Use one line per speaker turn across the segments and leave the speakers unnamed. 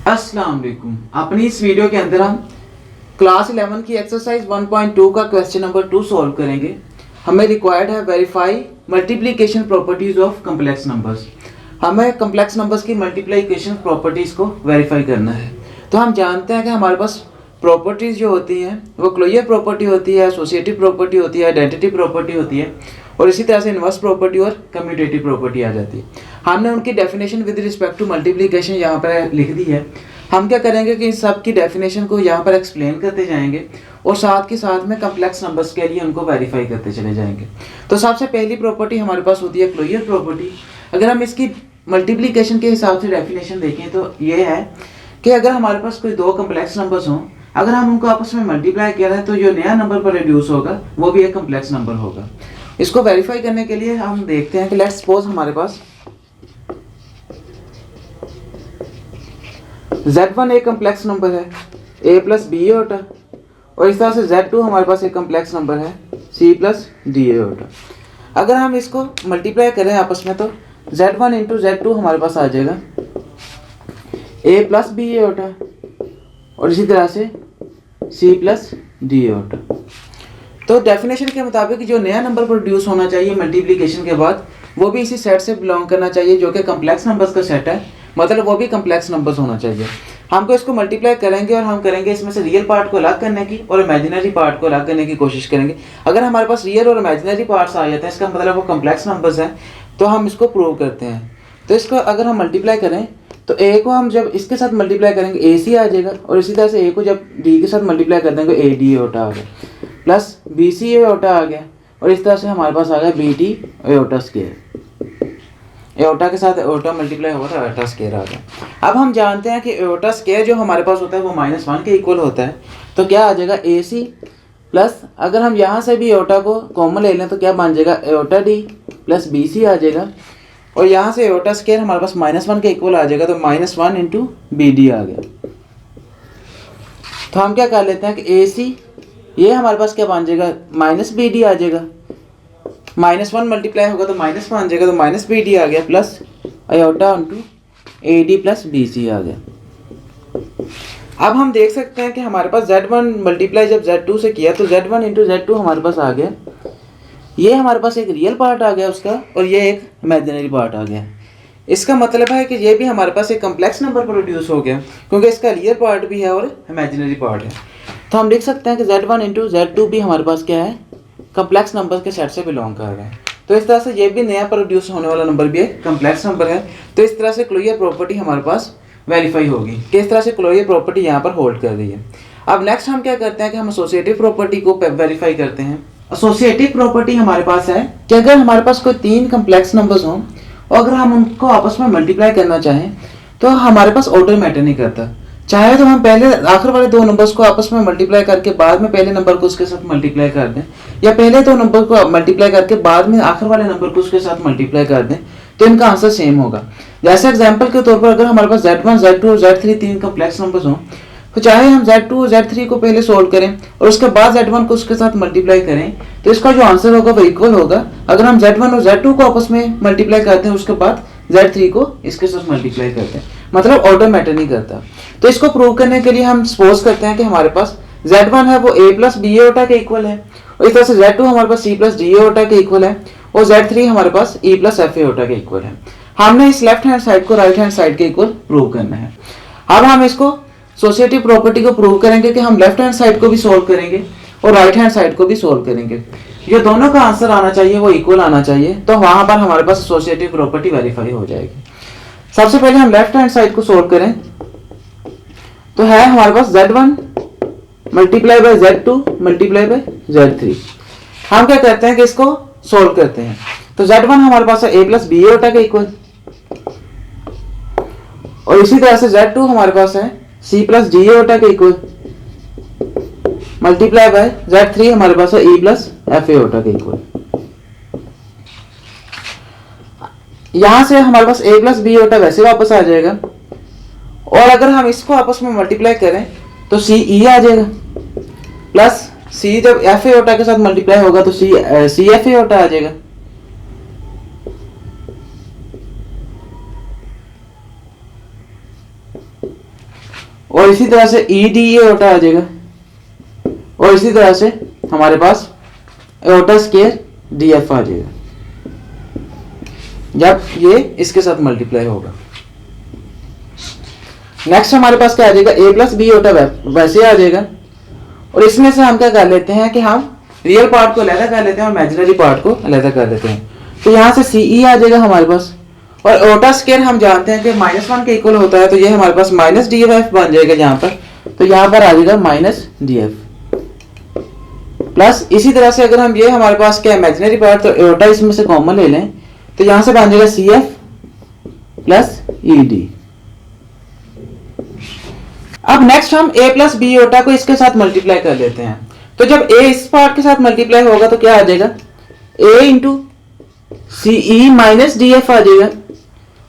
अस्सलाम वालेकुम। अपनी इस वीडियो के अंदर हम क्लास 11 की एक्सरसाइज 1.2 का क्वेश्चन नंबर 2 सॉल्व करेंगे। हमें रिक्वायर्ड है verify multiplication properties of complex numbers. हमें कम्प्लेक्स नंबर्स की मल्टीप्लिकेशन प्रॉपर्टीज को वेरीफाई करना है। तो हम जानते हैं कि हमारे पास प्रॉपर्टीज जो होती हैं वो क्लोजर प्रॉपर्टी होती है, एसोसिएटिव प्रॉपर्टी होती है, आइडेंटिटी प्रॉपर्टी होती है और इसी तरह से इन्वर्स प्रॉपर्टी और कम्यूटेटिव प्रॉपर्टी आ जाती है। हमने उनकी definition with respect to multiplication यहाँ पर लिख दी है। हम क्या करेंगे कि इन सब की डेफिनेशन को यहाँ पर एक्सप्लेन करते जाएंगे और साथ के साथ में कम्प्लेक्स नंबर्स के लिए उनको वेरीफाई करते चले जाएंगे। तो सबसे पहली प्रॉपर्टी हमारे पास होती है क्लोजर प्रॉपर्टी। अगर हम इसकी मल्टीप्लिकेशन के हिसाब से डेफिनेशन देखें तो ये है कि अगर हमारे पास कोई दो कम्प्लेक्स नंबर्स हों, अगर हम उनको आपस में मल्टीप्लाई किया है तो जो नया नंबर पर रिड्यूस होगा वो भी एक कम्प्लेक्स नंबर होगा। इसको वेरीफाई करने के लिए हम देखते हैं कि लेट्स सपोज हमारे पास Z1 एक कम्प्लेक्स नंबर है a प्लस बी ए होता और इस तरह से Z2 हमारे पास एक कम्प्लेक्स नंबर है c प्लस डी ए होता। अगर हम इसको मल्टीप्लाई करें आपस में तो Z1 इंटू Z2 हमारे पास आ जाएगा a प्लस बी ए होता और इसी तरह से c प्लस डी ए होता। तो डेफिनेशन के मुताबिक जो नया नंबर प्रोड्यूस होना चाहिए मल्टीप्लिकेशन के बाद वो भी इसी सेट से बिलोंग करना चाहिए जो कि कम्प्लेक्स नंबर्स का सेट है, मतलब वो भी कम्प्लेक्स नंबर्स होना चाहिए। हमको इसको मल्टीप्लाई करेंगे और हम करेंगे इसमें से रियल पार्ट को अलग करने की और इमेजिनरी पार्ट को अलग करने की कोशिश करेंगे। अगर हमारे पास रियल और इमेजिनरी पार्ट्स आ जाते हैं इसका मतलब वो कम्प्लेक्स नंबर्स हैं, तो हम इसको प्रूव करते हैं। तो इसको अगर हम मल्टीप्लाई करें तो ए को हम जब इसके साथ मल्टीप्लाई करेंगे ए सी आ जाएगा और इसी तरह से ए को जब डी के साथ मल्टीप्लाई कर देंगे ए डी एटा आ गया प्लस बी सी एटा आ गया और इस तरह से हमारे पास आ गया बी टी एटा स्क्वायर। एटा के साथ एटा मल्टीप्लाई होगा तो एटा स्क्वायर आ गया। अब हम जानते हैं कि एटा स्क्वायर जो हमारे पास होता है वो -1 के इक्वल होता है। तो क्या आ जाएगा ए सी प्लस अगर हम यहाँ से भी एटा को कॉमन ले लें तो क्या बन जाएगा एटा डी प्लस बी सी आ जाएगा और यहाँ से एटा स्क्वायर हमारे पास -1 के इक्वल आ जाएगा तो -1 इंटू बी डी आ गया। तो हम क्या कर लेते हैं कि ए सी ये हमारे पास क्या बन जाएगा माइनस बी डी आ जाएगा, -1 मल्टीप्लाई होगा तो माइनस बन जाएगा तो माइनस बी डी आ गया plus iota into A D plus B C आ गया। अब हम देख सकते हैं कि हमारे पास Z1 मल्टीप्लाई जब Z2 से किया तो Z1 इंटू Z2 हमारे पास आ गया। ये हमारे पास एक रियल पार्ट आ गया उसका और ये एक इमेजिनरी पार्ट आ गया। इसका मतलब है कि ये भी हमारे पास एक कम्प्लेक्स नंबर प्रोड्यूस हो गया क्योंकि इसका रियल पार्ट भी है और इमेजिनरी पार्ट है। तो हम लिख सकते हैं कि Z1 इंटू Z2 भी हमारे पास क्या है, कम्प्लेक्स नंबर के सेट से बिलोंग कर रहे हैं। तो इस तरह से ये भी नया प्रोड्यूस होने वाला नंबर भी एक कम्प्लेक्स नंबर है। तो इस तरह से क्लोजर प्रॉपर्टी हमारे पास वेरीफाई होगी कि इस तरह से क्लोजर प्रॉपर्टी यहाँ पर होल्ड कर रही है। अब नेक्स्ट हम क्या करते हैं कि हम एसोसिएटिव प्रॉपर्टी को वेरीफाई करते हैं। एसोसिएटिव प्रॉपर्टी हमारे पास है कि अगर हमारे पास कोई 3 कम्प्लेक्स नंबर्स हों और अगर हम उनको आपस में मल्टीप्लाई करना चाहें तो हमारे पास ऑर्डर मैटर नहीं करता। चाहे तो हम पहले आखिर वाले 2 नंबर्स को आपस में मल्टीप्लाई करके बाद में पहले नंबर को उसके साथ मल्टीप्लाई कर दें या पहले 2 नंबर को मल्टीप्लाई करके बाद में आखिर वाले नंबर को उसके साथ मल्टीप्लाई कर दें, तो इनका आंसर सेम होगा। जैसे एग्जांपल के तौर पर अगर हमारे पास Z1, Z2 और Z3 3 कम्प्लेक्स नंबर्स हों तो चाहे हम Z2 और Z3 को पहले सोल्व करें और उसके बाद Z1 को उसके साथ मल्टीप्लाई करें तो इसका जो आंसर होगा वो इक्वल होगा। अगर हम Z1 और Z2 को आपस में मल्टीप्लाई करते हैं उसके बाद Z3 को इसके साथ मल्टीप्लाई करते हैं, मतलब ऑर्डर मैटर नहीं करता। तो इसको प्रूव करने के लिए हम सपोज करते हैं कि हमारे पास Z1 है वो a प्लस बी एटा के इक्वल है और इस तरह से Z2 हमारे पास c प्लस डी एटा के इक्वल है और Z3 हमारे पास e प्लस एफ एटा के इक्वल है। हमने इस लेफ्ट हैंड साइड को राइट हैंड साइड के इक्वल प्रूव करना है। अब हम इसको एसोसिएटिव प्रॉपर्टी को प्रूव करेंगे कि हम लेफ्ट हैंड साइड को भी सोल्व करेंगे और राइट हैंड साइड को भी सोल्व करेंगे। जो दोनों का आंसर आना चाहिए वो इक्वल आना चाहिए, तो वहां पर हमारे पास एसोसिएटिव प्रॉपर्टी वेरीफाई हो जाएगी। सबसे पहले हम लेफ्ट हैंड साइड को सोल्व करें तो है हमारे पास Z1 multiply by Z2 multiply by Z3। हम क्या करते हैं कि इसको सोल्व करते हैं। तो Z1 हमारे पास है a प्लस बी एटा के इक्वल और इसी तरह से Z2 हमारे पास है c प्लस डी एटा के इक्वल मल्टीप्लाई बाय Z3 हमारे पास है e प्लस एफ एटा के इक्वल। यहां से हमारे पास a प्लस बी एटा वैसे वापस आ जाएगा और अगर हम इसको आपस में मल्टीप्लाई करें तो c e आ जाएगा प्लस c जब एफ एटा के साथ मल्टीप्लाई होगा तो c एफ एटा आ जाएगा। और इसी तरह से ई डी एओटा आ जाएगा, और इसी तरह से हमारे पास एओटा स्क्वायर डी एफ आ जाएगा जब ये इसके साथ मल्टीप्लाई होगा। नेक्स्ट हमारे पास क्या आ जाएगा, ए प्लस बी एओटा वैसे आ जाएगा। और इसमें से हम क्या कर लेते हैं कि हम रियल पार्ट को अलग कर लेते हैं और इमेजिनरी पार्ट को अलग कर लेते हैं। तो यहाँ से सी ई आ जाएगा हमारे पास, और एओटा स्क्वायर हम जानते हैं कि -1 के इक्वल होता है, तो ये हमारे पास माइनस डी एफ बन जाएगा यहाँ पर। तो यहाँ पर आ जाएगा माइनस डी एफ प्लस, इसी तरह से अगर हम ये हमारे पास क्या इमेजिनरी पार्ट, तो एओटा इसमें से कॉमन ले लें, तो यहाँ से बन जाएगा C F plus E D. अब नेक्स्ट हम a प्लस बी एओटा को इसके साथ मल्टीप्लाई कर लेते हैं। तो जब a इस पार्ट के साथ मल्टीप्लाई होगा तो क्या आ जाएगा, a into C E minus D F आ जाएगा।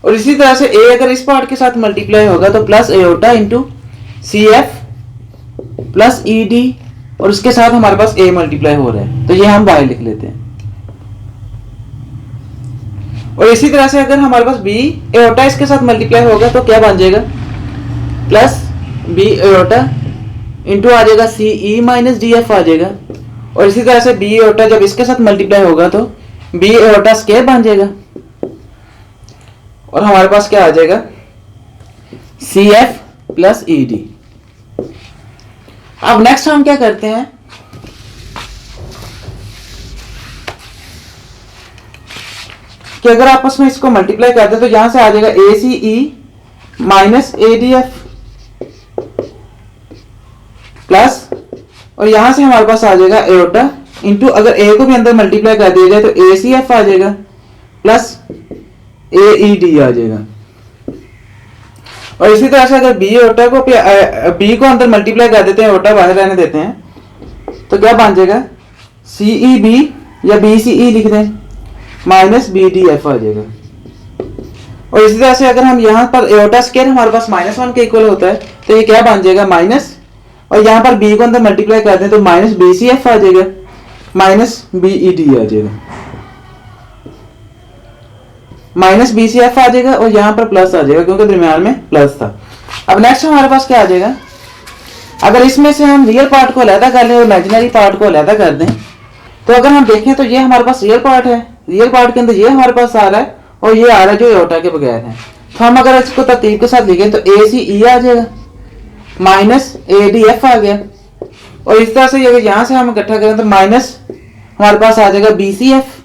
और इसी तरह से a अगर इस पार्ट के साथ मल्टीप्लाई होगा तो plus iota into C F plus E D, और उसके साथ हमारे पास a मल्टीप्लाई हो रहा है, तो ये हम y लिख लेते हैं। और इसी तरह से अगर हमारे पास b एओटा इसके साथ मल्टीप्लाई होगा तो क्या बन जाएगा, प्लस बी एओटा इंटू आ जाएगा सी ई माइनस डी एफ आ जाएगा। और इसी तरह से बी एओटा जब इसके साथ मल्टीप्लाई होगा तो बी एओटा स्क्वायर बन जाएगा, और हमारे पास क्या आ जाएगा, C F plus E D. अब नेक्स्ट हम क्या करते हैं कि अगर आपस में इसको मल्टीप्लाई करते हैं तो यहां से आ जाएगा A C E minus A D F plus, और यहां से हमारे पास आ जाएगा एओटा इंटू, अगर ए को भी अंदर मल्टीप्लाई कर दिया जाए तो ए सी एफ आ जाएगा प्लस ए ई डी आ जाएगा। और इसी तरह से अगर बी एओटा को बी को अंदर मल्टीप्लाई कर देते हैं, एओटा बाहर रहने देते हैं, तो क्या बन जाएगा, सी ई बी या बी सी ई लिख दें माइनस बी डी एफ आ जाएगा। और इसी तरह से अगर हम यहाँ पर एओटा स्क्वायर हमारे पास -1 के इक्वल होता है, तो ये क्या बन जाएगा माइनस, और यहाँ पर b को अंदर मल्टीप्लाई कर दें तो माइनस बी सी एफ आ जाएगा माइनस बी ई डी आ जाएगा, माइनस बी सी एफ आ जाएगा, और यहाँ पर प्लस आ जाएगा क्योंकि दरम्यान में प्लस था। अब नेक्स्ट हमारे पास क्या आ जाएगा, अगर इसमें से हम रियल पार्ट को अलग कर लें और इमेजिनरी पार्ट को अलग कर दें, तो अगर हम देखें तो ये हमारे पास रियल पार्ट है, रियल पार्ट के अंदर ये हमारे पास आ रहा है और ये आ रहा है जो एओटा के बगैर है। तो हम अगर इसको तरतीब के साथ लिखें तो ए सी ई आ जाएगा माइनस ए डी एफ आ गया, और इस तरह से अगर यहां से हम इकट्ठा करें तो माइनस हमारे पास आ जाएगा बी सी एफ,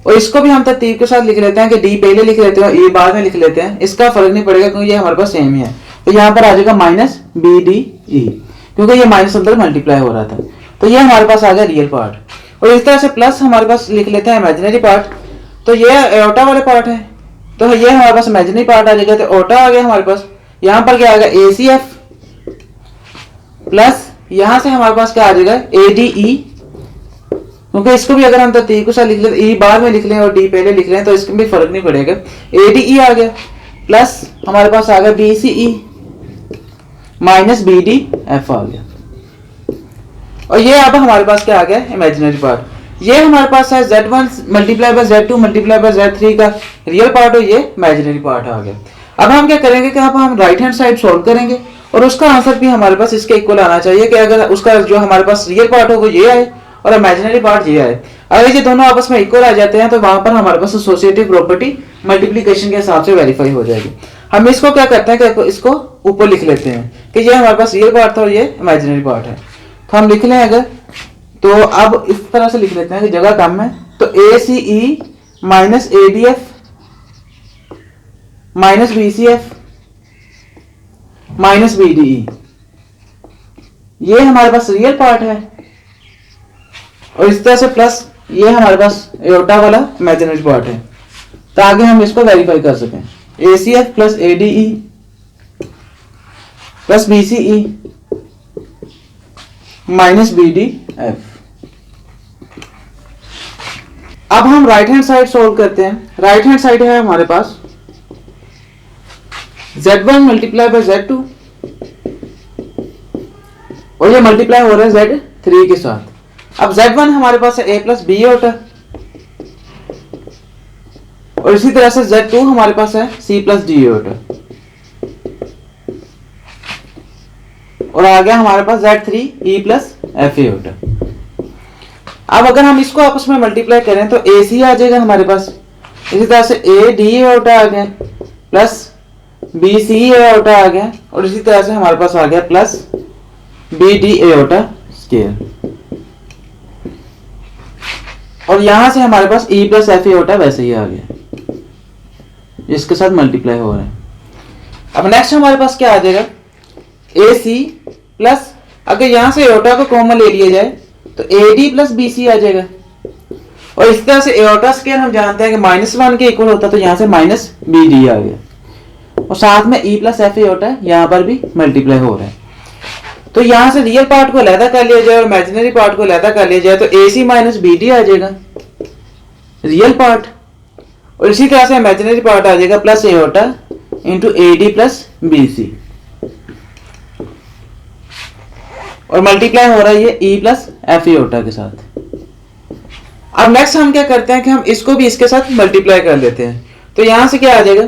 और इसको भी हम तरतीब के साथ लिख लेते हैं कि डी पहले लिख लेते हैं और ए बाद में लिख लेते हैं, इसका फर्क नहीं पड़ेगा क्योंकि ये हमारे पास सेम ही है। तो यहाँ पर आ जाएगा माइनस बी डी ई, क्योंकि ये माइनस अंदर मल्टीप्लाई हो रहा था। तो ये हमारे पास आ गया रियल पार्ट। और इस तरह से प्लस हमारे पास लिख लेते हैं इमेजिनरी पार्ट, तो ये एओटा वाले पार्ट है, तो ये हमारे पास इमेजिनरी पार्ट आ जाएगा, तो एओटा आ गया हमारे पास। यहाँ पर क्या आ गया, ए सी एफ प्लस यहां से हमारे पास क्या आ जाएगा, ए डी ई, क्योंकि इसको भी अगर हम तरतीब के साथ लिख लें, ई बाद में लिख लें और डी पहले लिख लें, तो इसमें भी फर्क नहीं पड़ेगा। ए डी ई आ गया प्लस हमारे पास आ गया B C E minus B D F आ गया। और ये अब हमारे पास क्या आ गया, इमेजिनरी पार्ट। ये हमारे पास है z1 multiply by z2 multiply by z3 का रियल पार्ट, और ये इमेजिनरी पार्ट आ गया। अब हम क्या करेंगे कि अब हम राइट हैंड साइड सॉल्व करेंगे, और उसका आंसर भी हमारे पास इसके इक्वल आना चाहिए कि अगर उसका जो हमारे पास रियल पार्ट हो वो ये आए और इमेजिनरी पार्ट ये आए। अगर ये दोनों आपस में इक्वल आ जाते हैं तो वहां पर हमारे पास एसोसिएटिव प्रॉपर्टी मल्टीप्लिकेशन के हिसाब से वेरीफाई हो जाएगी। हम इसको क्या करते हैं कि इसको ऊपर लिख लेते हैं कि ये हमारे पास रियल पार्ट था और ये इमेजिनरी पार्ट है। तो हम लिख लें अगर, तो अब इस तरह से लिख लेते हैं कि जगह कम है, तो A C E minus A D F minus B C F minus B D E, ये हमारे पास रियल पार्ट है। और इस तरह से प्लस ये हमारे पास एओटा वाला इमेजिनरी पार्ट है, ताकि हम इसको वेरीफाई कर सकें। A C F plus A D E plus B C E minus B D F. अब हम राइट हैंड साइड सोल्व करते हैं। राइट हैंड साइड है हमारे पास z1 मल्टीप्लाई बाय z2, और ये मल्टीप्लाई हो रहा है z3 के साथ। अब z1 हमारे पास है a प्लस बी एओटा, और इसी तरह से z2 हमारे पास है c प्लस डी एओटा। और आ गया हमारे पास Z3 E plus F aorta. अब अगर हम इसको आपस में मल्टीप्लाई करें तो AC आ जाएगा हमारे पास, इसी तरह से AD एओटा आ गया प्लस BC एओटा आ गया, और इसी तरह से हमारे पास आ गया प्लस BD एओटा स्क्वायर, और यहां से हमारे पास E प्लस एफ एओटा वैसे ही आ गया जिसके साथ मल्टीप्लाई हो रहा है। अब नेक्स्ट हमारे पास क्या आ जाएगा, AC प्लस, अगर यहां से एओटा को कॉमन ले लिया जाए तो AD प्लस BC आ जाएगा, और इस तरह से एओटा स्क्वायर हम जानते हैं कि -1 के इक्वल होता है, तो यहां से माइनस BD आ गया, और साथ में E प्लस एफ एओटा यहां पर भी मल्टीप्लाई हो रहा है। तो यहां से रियल पार्ट को अलग कर लिया जाए और इमेजिनरी पार्ट को अलग कर लिया जाए तो AC माइनस BD आ जाएगा रियल पार्ट, और इसी तरह से इमेजिनरी पार्ट आ जाएगा plus iota into AD plus BC, और मल्टीप्लाई हो रहा है ये E प्लस एफ एओटा के साथ। अब नेक्स्ट हम क्या करते हैं कि हम इसको भी इसके साथ मल्टीप्लाई कर लेते हैं, तो यहां से क्या आ जाएगा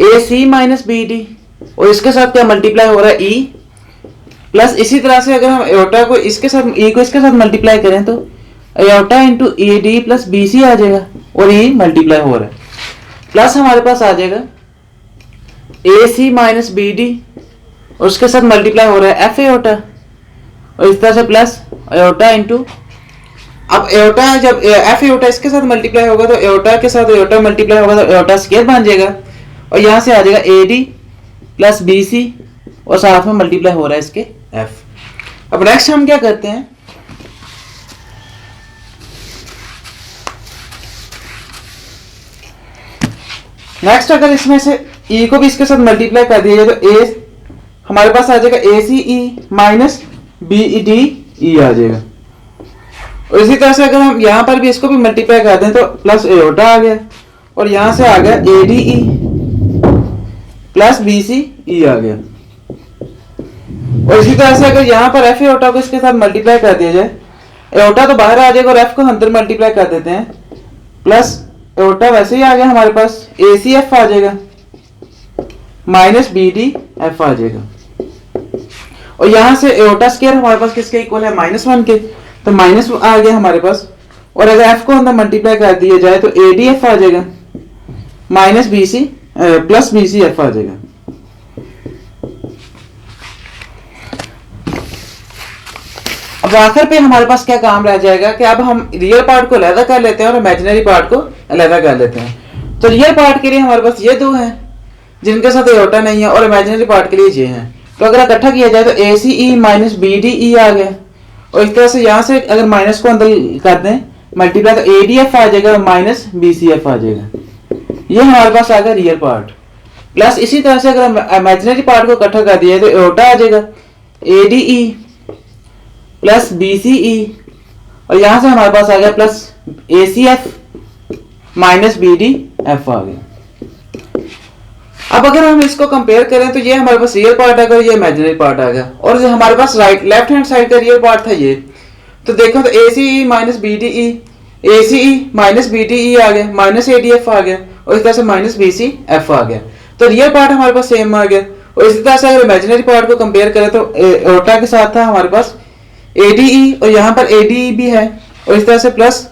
AC माइनस BD, और इसके साथ क्या मल्टीप्लाई हो रहा है E प्लस, इसी तरह से अगर हम एओटा को इसके साथ E को इसके साथ मल्टीप्लाई करें तो aorta into AD plus BC आ जाएगा, और E मल्टीप्लाई हो रहा है, प्लस हमारे पास आ जाएगा AC माइनस BD, और उसके साथ मल्टीप्लाई हो रहा है एफ एओटा, और इस तरह से प्लस एओटा इंटू, अब एओटा जब एफ एओटा इसके साथ मल्टीप्लाई होगा तो एओटा के साथ एओटा मल्टीप्लाई होगा तो एओटा स्क्वायर बन जाएगा, और यहां से आ जाएगा AD प्लस BC, और साथ में मल्टीप्लाई हो रहा है इसके F। अब नेक्स्ट हम क्या करते हैं, नेक्स्ट अगर इसमें से E को भी इसके साथ मल्टीप्लाई कर दिया जाए तो A हमारे पास आ जाएगा ACE माइनस BDE आ जाएगा, और इसी तरह से अगर हम यहां पर भी इसको भी मल्टीप्लाई कर दें तो प्लस एओटा आ गया, और यहां से आ गया ADE प्लस BCE आ गया, और इसी तरह से अगर यहां पर एफ एओटा को इसके साथ मल्टीप्लाई कर दिया जाए, एओटा तो बाहर आ जाएगा और एफ को अंदर मल्टीप्लाई कर देते हैं, प्लस एओटा वैसे ही आ गया हमारे पास ACF आ जाएगा माइनस BDF आ जाएगा, और यहां से एओटा स्क्वायर हमारे पास किसके इक्वल है -1 के, तो माइनस आ गया हमारे पास, और अगर एफ को अंदर मल्टीप्लाई कर दिया जाए तो ADF आ जाएगा माइनस BC प्लस BCF आ जाएगा। अब आखिर पे हमारे पास क्या काम रह जाएगा कि अब हम रियल पार्ट को अलग कर लेते हैं और इमेजिनरी पार्ट को अलग कर लेते हैं। तो रियल पार्ट के लिए हमारे पास ये दो हैं जिनके साथ एओटा नहीं है, और इमेजिनरी पार्ट के लिए ये हैं। तो अगर इकट्ठा किया जाए तो ACE माइनस BDE आ गया, और इस तरह से यहाँ से अगर माइनस को अंदर कर दें मल्टीप्लाई तो ADF आ जाएगा माइनस BCF आ जाएगा। ये हमारे पास आ गया रियल पार्ट, प्लस इसी तरह से अगर इमेजिनरी पार्ट को इकट्ठा कर दिया तो एओटा आ जाएगा ADE प्लस BCE, और यहां से हमारे पास आ गया प्लस ACF माइनस BDF आ गया। अब अगर हम इसको कंपेयर करें तो ये हमारे पास रियल पार्ट आ गया, ये इमेजिनरी पार्ट आ गया, और जो हमारे पास लेफ्ट हैंड साइड का रियल पार्ट था ये, तो देखो तो ACE minus BDE, ACE minus BDE आ गया, माइनस ADF आ गया, और इस तरह से माइनस BCF आ गया। तो रियल पार्ट हमारे पास सेम आ गया, और इसी तरह से अगर इमेजिनरी पार्ट को कंपेयर करें तो एओटा के साथ था हमारे पास ADE, और यहाँ पर ADE भी है, और इस तरह से प्लस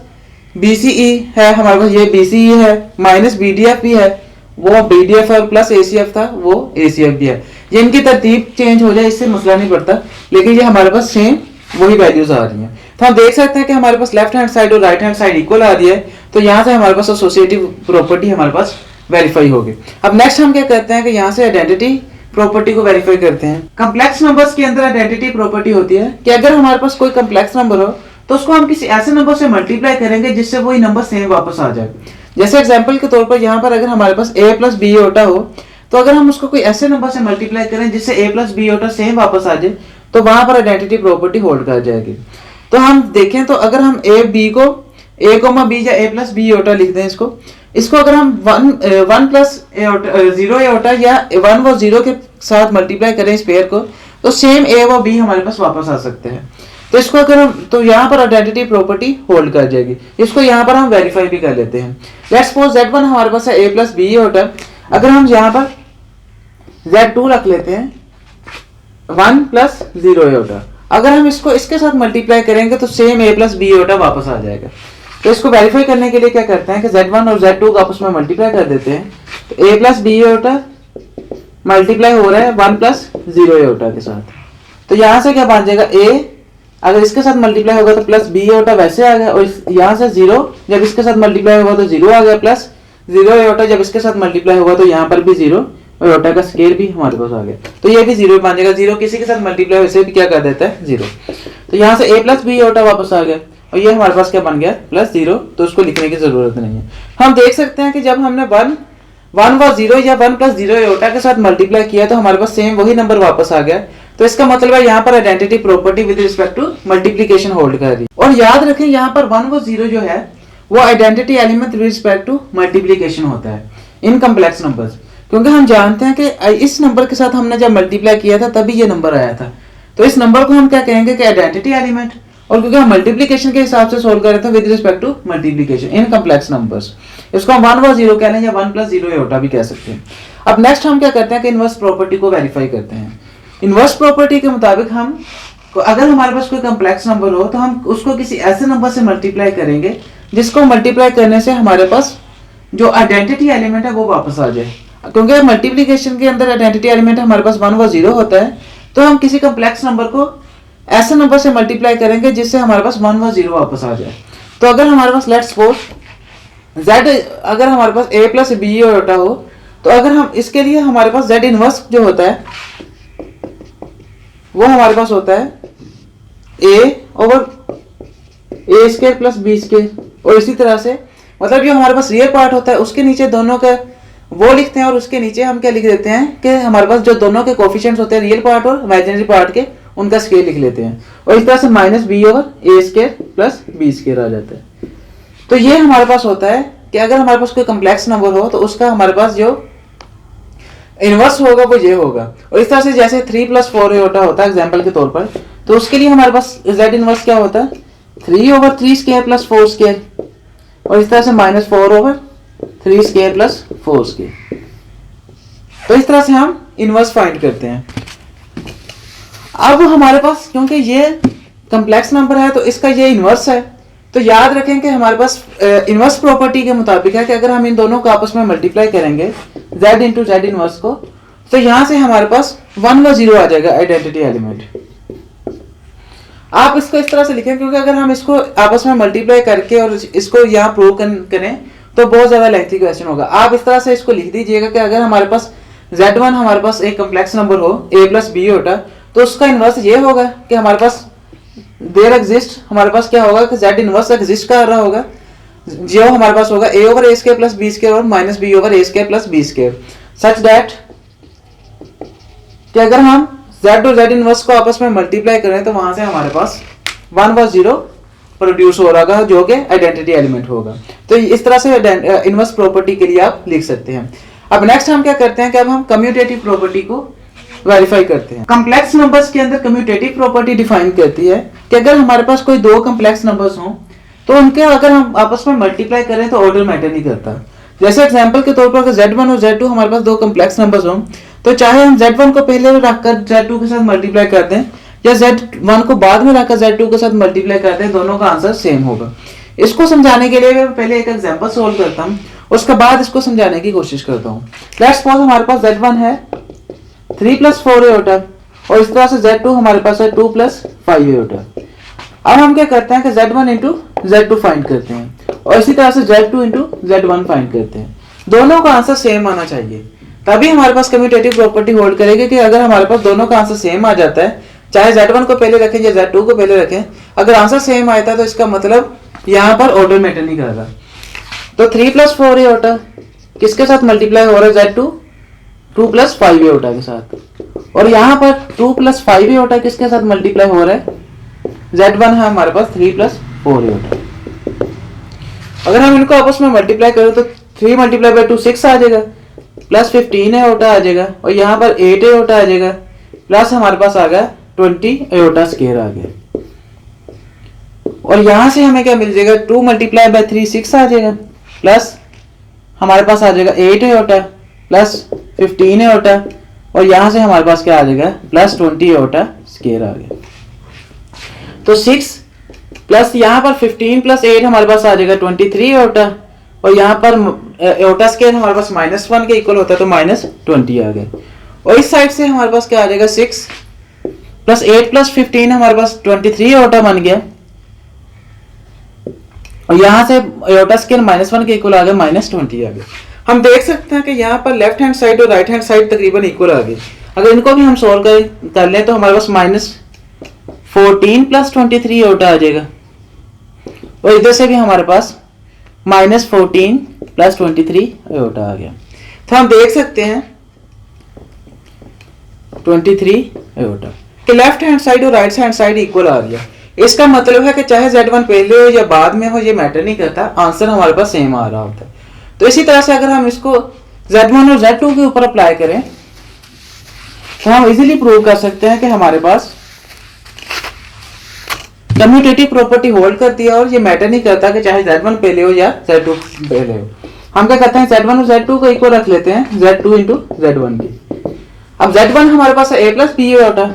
BCE है हमारे पास, ये BCE है, माइनस BDF भी है, वो BDF है, प्लस ACF था वो ACF भी है। ये इनकी तरतीब चेंज हो जाए इससे मसला नहीं पड़ता, लेकिन ये हमारे पास सेम वही वैल्यूज आ रही हैं। तो हम देख सकते हैं कि हमारे पास लेफ्ट हैंड साइड और राइट हैंड साइड इक्वल आ रही है, तो यहाँ से हमारे पास एसोसिएटिव प्रॉपर्टी हमारे पास वेरीफाई होगी। अब नेक्स्ट हम क्या करते हैं कि यहाँ से आइडेंटिटी प्रॉपर्टी को वेरीफाई करते हैं। कम्प्लेक्स नंबर्स के अंदर आइडेंटिटी प्रॉपर्टी होती है कि अगर हमारे पास कोई कम्प्लेक्स नंबर हो तो उसको हम किसी ऐसे नंबर से मल्टीप्लाई करेंगे जिससे वही नंबर सेम वापस आ जाए। जैसे एग्जांपल के तौर पर यहाँ पर अगर हमारे पास a प्लस बी ओटा हो, तो अगर हम उसको कोई ऐसे नंबर से मल्टीप्लाई करें जिससे a प्लस बी ओटा सेम वापस आ जाए, तो वहां पर आइडेंटिटी प्रॉपर्टी होल्ड कर जाएगी। तो हम देखें तो अगर हम a b को a कोमा b या a प्लस बी ओटा लिख दें, इसको अगर हम 1 प्लस 0 एओटा या 1 व 0 के साथ मल्टीप्लाई करें इस पेयर को, तो सेम a व b हमारे पास वापस आ सकते हैं। तो इसको अगर हम, तो यहाँ पर आइडेंटिटी प्रॉपर्टी होल्ड कर जाएगी। इसको यहाँ पर हम वेरीफाई भी कर लेते हैं। लेट्स सपोज z1 हमारे पास है a प्लस बी ओटा, अगर हम यहाँ पर z2 रख लेते हैं 1 प्लस 0 एटा। अगर हम इसको इसके साथ मल्टीप्लाई करेंगे तो सेम a प्लस बी एटा वापस आ जाएगा। तो इसको वेरीफाई करने के लिए क्या करते हैं कि z1 और z2 को आपस में मल्टीप्लाई कर देते हैं। तो a plus B Etah multiply हो रहा है 1 प्लस 0 एटा के साथ। तो यहाँ से क्या बन जाएगा, a अगर इसके साथ मल्टीप्लाई होगा तो प्लस बी एटा वैसे आ गया, और यहाँ से 0 जब इसके साथ मल्टीप्लाई होगा तो 0 आ गया, प्लस 0 एटा जब इसके साथ मल्टीप्लाई होगा तो यहाँ पर भी 0 और एटा का स्केयर भी हमारे पास आ गया। तो ये भी 0 बन जाएगा, 0 किसी के साथ मल्टीप्लाई वैसे भी क्या कर देता है 0। तो यहाँ से a प्लस बी एटा वापस आ गया, और ये हमारे पास क्या बन गया प्लस 0। तो उसको लिखने की जरूरत नहीं है। हम देख सकते हैं कि जब हमने 1 व 0 या 1 प्लस 0 एटा के साथ मल्टीप्लाई किया तो हमारे पास सेम वही नंबर वापस आ गया। तो इसका मतलब है यहाँ पर identity property with respect to multiplication hold कर रही है। और याद रखें यहाँ पर 1 व 0 जो है वो identity element with respect to multiplication होता है इन कम्प्लेक्स नंबर्स, क्योंकि हम जानते हैं कि इस नंबर के साथ हमने जब मल्टीप्लाई किया था तभी ये नंबर आया था। तो इस नंबर को हम क्या कहेंगे कि आइडेंटिटी एलिमेंट, और क्योंकि हम मल्टीप्लिकेशन के हिसाब से सोल्व कर रहे थे with respect to multiplication in complex numbers, इसको हम 1 व 0 कह लें या 1 प्लस 0 एटा भी कह सकते हैं। अब नेक्स्ट हम क्या करते हैं कि इनवर्स प्रॉपर्टी को वेरीफाई करते हैं। इनवर्स प्रॉपर्टी के मुताबिक हम अगर हमारे पास कोई कम्प्लेक्स नंबर हो तो हम उसको किसी ऐसे नंबर से मल्टीप्लाई करेंगे जिसको मल्टीप्लाई करने से हमारे पास जो आइडेंटिटी एलिमेंट है वो वापस आ जाए। क्योंकि मल्टीप्लिकेशन के अंदर आइडेंटिटी एलिमेंट हमारे पास 1 व 0 होता है, तो हम किसी कम्प्लेक्स नंबर को ऐसे नंबर से मल्टीप्लाई करेंगे जिससे हमारे पास 1 व 0 वापस आ जाए। तो अगर हमारे पास लेट्स सपोज z, अगर हमारे पास a प्लस बी एटा हो, तो अगर हम इसके लिए हमारे पास z इनवर्स जो होता है वो हमारे पास होता है a over a square plus b square, और इसी तरह से मतलब जो हमारे पास रियल पार्ट होता है उसके नीचे दोनों का वो लिखते हैं, और उसके नीचे हम क्या लिख देते हैं कि हमारे पास जो दोनों के कोफिशिएंट्स होते हैं रियल पार्ट और इमेजिनरी पार्ट के, उनका स्क्वायर लिख लेते हैं, और इस तरह से माइनस बी ओवर ए स्क्वायर प्लस बी स्क्वायर आ जाता है। तो ये हमारे पास होता है कि अगर हमारे पास कोई कम्प्लेक्स नंबर हो तो उसका हमारे पास जो इनवर्स होगा वो ये होगा। और इस तरह से जैसे 3 प्लस 4 एटा होता है एग्जाम्पल के तौर पर, तो उसके लिए हमारे पास z इनवर्स क्या होता है 3 ओवर 3 स्क्वायर प्लस 4 स्क्वायर, और इस तरह से minus 4 over 3 square plus 4 square. तो इस तरह से हम इनवर्स फाइंड करते हैं। अब हमारे पास क्योंकि ये कम्प्लेक्स नंबर है तो इसका ये इनवर्स है, तो याद रखें कि हमारे पास इनवर्स प्रॉपर्टी के मुताबिक है कि अगर हम इन दोनों को आपस में मल्टीप्लाई करेंगे z इंटू जेड इनवर्स को, तो यहाँ से हमारे पास 1 व 0 आ जाएगा आइडेंटिटी एलिमेंट। आप इसको इस तरह से लिखें क्योंकि अगर हम इसको आपस में मल्टीप्लाई करके और इसको यहाँ प्रूव करें तो बहुत ज्यादा लेंथी क्वेश्चन होगा। आप इस तरह से इसको लिख दीजिएगा कि अगर हमारे पास z1 हमारे पास एक कम्प्लेक्स नंबर हो a प्लस बी होता, तो उसका इनवर्स ये होगा कि हमारे पास देयर एग्जिस्ट, हमारे पास क्या होगा कि z इनवर्स एग्जिस्ट कर रहा होगा, जो हमारे पास होगा a over a square plus b square और minus b over a square plus b square, such that कि अगर हम z और z इनवर्स को आपस में मल्टीप्लाई करें तो वहां से हमारे पास 1 व 0 प्रोड्यूस हो रहा होगा जो कि आइडेंटिटी एलिमेंट होगा। तो इस तरह से इनवर्स प्रॉपर्टी के लिए आप लिख सकते हैं। अब नेक्स्ट हम क्या करते हैं कि अब हम कम्यूटेटिव प्रॉपर्टी को वेरीफाई करते हैं। कम्प्लेक्स नंबर्स के अंदर कम्यूटेटिव प्रॉपर्टी डिफाइन करती है कि अगर हमारे पास कोई दो कम्प्लेक्स नंबर्स हों तो उनके अगर हम आपस में मल्टीप्लाई करें तो ऑर्डर मैटर नहीं करता। जैसे एग्जांपल के तौर पर अगर z1 और z2 हमारे पास दो कम्प्लेक्स नंबर्स हों तो चाहे हम z1 को पहले रखकर z2 के साथ मल्टीप्लाई कर दें या z1 को बाद में रखकर z2 के साथ मल्टीप्लाई कर दें, दोनों का आंसर सेम होगा। इसको समझाने के लिए मैं पहले एक एग्जांपल सोल्व करता हूँ, उसके बाद इसको समझाने की कोशिश करता हूँ। लेट्स सपोज हमारे पास z1 है 3 प्लस 4 एटा और इस तरह से z2 हमारे पास है 2 प्लस 5 एटा। अब हम क्या करते हैं कि z1 इंटू z2 फाइंड करते हैं और इसी तरह से z2 इंटू z1 फाइंड करते हैं। दोनों का आंसर सेम आना चाहिए, तभी हमारे पास कम्यूटेटिव प्रॉपर्टी होल्ड करेगी कि अगर हमारे पास दोनों का आंसर सेम आ जाता है, चाहे z1 को पहले रखें या z2 को पहले रखें, अगर आंसर सेम आता है तो इसका मतलब यहाँ पर ऑर्डर मैटर नहीं कर रहा। तो 3 प्लस 4 एटा किसके साथ मल्टीप्लाई हो रहा है z2 2 प्लस 5 एटा के साथ, और यहाँ पर 2 प्लस 5 एटा किसके साथ मल्टीप्लाई हो रहा है z1 है हमारे पास 3 प्लस 4 एटा। अगर हम इनको आपस में मल्टीप्लाई करें तो 3 मल्टीप्लाई बाय 2 6 आ जाएगा, प्लस 15 एटा आ जाएगा और यहाँ पर 8 एटा आ जाएगा, प्लस हमारे पास आ गया 20 एटा स्क्वायर आ गया। और यहाँ से हमें क्या मिल जाएगा 2 मल्टीप्लाई बाय 3 6 आ जाएगा, प्लस हमारे पास आ जाएगा 8 एटा प्लस 15 एटा और यहाँ से हमारे पास क्या आ जाएगा प्लस 20 एओटा स्क्वायर आ गया। तो 6 प्लस यहाँ पर 15 प्लस 8 हमारे पास आ जाएगा 23 एओटा, और यहाँ पर एओटा स्क्वायर हमारे पास -1 के इक्वल होता है तो -20 आ गया। और इस साइड से हमारे पास क्या आ जाएगा 6 प्लस 8 प्लस 15 हमारे पास 23 एओटा बन गया, और यहाँ से एओटा स्क्वायर -1 के इक्वल आ गया -20 आ गया। हम देख सकते हैं कि यहाँ पर लेफ्ट हैंड साइड और राइट हैंड साइड तकरीबन इक्वल आ गई। अगर इनको भी हम सोल्व कर लें तो हमारे पास -14 प्लस 23 एओटा आ जाएगा, और इधर से भी हमारे पास -14 प्लस 23 एओटा आ गया। तो हम देख सकते हैं 23 एओटा कि लेफ्ट हैंड साइड और राइट हैंड साइड इक्वल आ गया। इसका मतलब है कि चाहे Z1 पहले हो या बाद में हो, ये मैटर नहीं करता, आंसर हमारे पास सेम आ रहा होता है। तो इसी तरह से अगर हम इसको Z1 और Z2 के ऊपर अप्लाई करें तो हम इजीली प्रूव कर सकते हैं कि हमारे पास कम्यूटेटिव प्रॉपर्टी होल्ड करती है, और ये मैटर नहीं करता कि चाहे Z1 पहले हो या Z2 पहले हो। हम क्या करते हैं Z1 और Z2 को इक्वल रख लेते हैं Z2 इंटू Z1 की। अब Z1 हमारे पास है A प्लस B एओटा,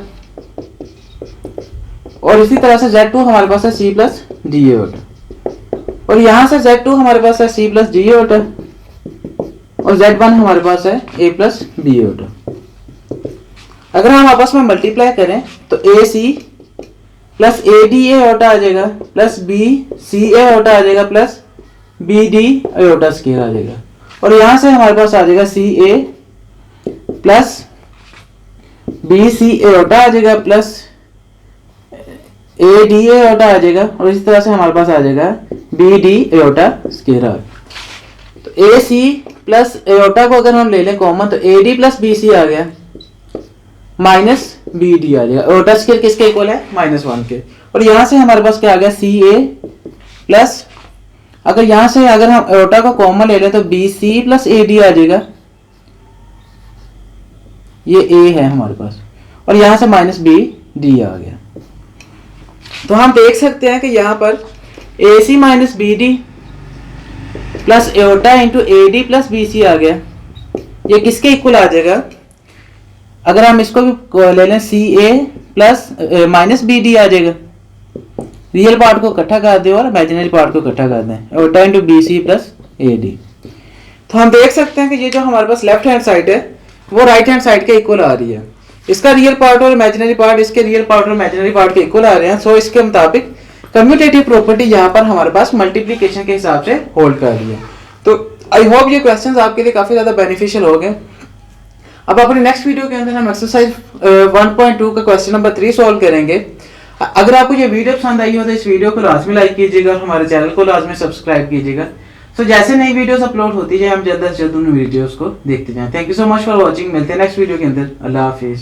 और इसी तरह से Z2 हमारे पास है C प्लस D एओटा, और यहाँ से Z2 हमारे पास है C प्लस D एओटा, और Z1 हमारे पास है A प्लस B एओटा। अगर हम आपस में मल्टीप्लाई करें तो AC प्लस AD एओटा आ जाएगा, प्लस BC एओटा आ जाएगा, प्लस BD एओटा स्क्वायर आ जाएगा, और यहाँ से हमारे पास आ जाएगा CA प्लस BC एओटा आ जाएगा, प्लस AD एओटा आ जाएगा, और इसी तरह से हमारे पास आ जाएगा BD एओटा स्क्वायर आ गया। तो AC प्लस एओटा को अगर हम ले लें कॉमन तो AD प्लस BC आ गया, माइनस BD आ जाएगा। एओटा स्क्वायर किसके इक्वल है -1 के, और यहाँ से हमारे पास क्या आ गया CA प्लस, अगर यहाँ से अगर हम एओटा को कॉमन ले लें तो BC प्लस AD आ जाएगा, ये A है हमारे पास, और यहाँ से -BD आ गया। तो हम देख सकते हैं कि यहाँ पर AC minus BD plus iota into AD plus BC आ गया, ये किसके इक्वल आ जाएगा। अगर हम इसको भी ले लें CA प्लस माइनस BD आ जाएगा, रियल पार्ट को इकट्ठा कर दें और इमेजिनरी पार्ट को इकट्ठा कर दें, aorta into BC plus AD। तो हम देख सकते हैं कि ये जो हमारे पास लेफ्ट हैंड साइड है वो राइट हैंड साइड के इक्वल आ रही है, इसका रियल पार्ट और इमेजिनरी पार्ट इसके रियल पार्ट और इमेजिनरी पार्ट के इक्वल आ रहे हैं। सो इसके मुताबिक कम्यूटेटिव प्रॉपर्टी यहाँ पर हमारे पास मल्टीप्लिकेशन के हिसाब से होल्ड कर रही है। तो आई होप ये क्वेश्चंस आपके लिए काफी ज्यादा बेनिफिशियल हो गए। अब अपने नेक्स्ट वीडियो के अंदर हम एक्सरसाइज 1.2 का क्वेश्चन नंबर 3 सॉल्व करेंगे। अगर आपको ये वीडियो पसंद आई हो तो इस वीडियो को लाजमी लाइक कीजिएगा और हमारे चैनल को लाजमी सब्सक्राइब कीजिएगा। सो जैसे नई वीडियोस अपलोड होती जाए हम जल्द से जल्द उन वीडियोस को देखते जाएं। Thank you so much for watching. मिलते हैं नेक्स्ट वीडियो के अंदर। अल्लाह हाफिज।